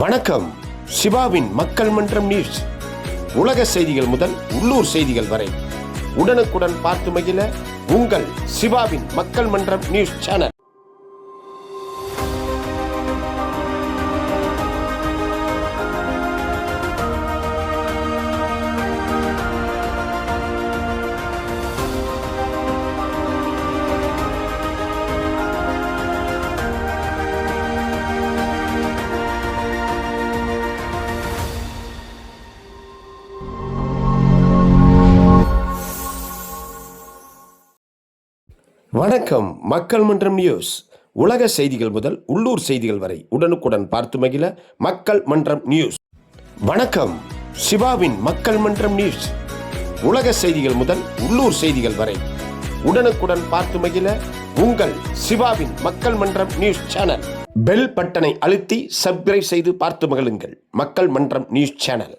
வணக்கம். சிவாவின் மக்கள் மன்றம் நியூஸ். உலக செய்திகள் முதல் உள்ளூர் செய்திகள் வரை உடனுக்குடன் பார்த்து மகிழ உங்கள் சிவாவின் மக்கள் மன்றம் நியூஸ் சேனல். வணக்கம். மக்கள் மன்றம் நியூஸ். உலக செய்திகள் முதல் உள்ளூர் செய்திகள் வரை உடனுக்குடன் பார்த்து மகிழ மக்கள் மன்றம் நியூஸ். வணக்கம். சிவாவின் மக்கள் மன்றம் நியூஸ். உலக செய்திகள் முதல் உள்ளூர் செய்திகள் வரை உடனுக்குடன் பார்த்து மகிழ உங்கள் சிவாவின் மக்கள் மன்றம் நியூஸ் சேனல். பெல் பட்டனை அழுத்தி சப்ஸ்கிரைப் செய்து பார்த்து மகிழுங்கள். மக்கள் மன்றம் நியூஸ் சேனல்.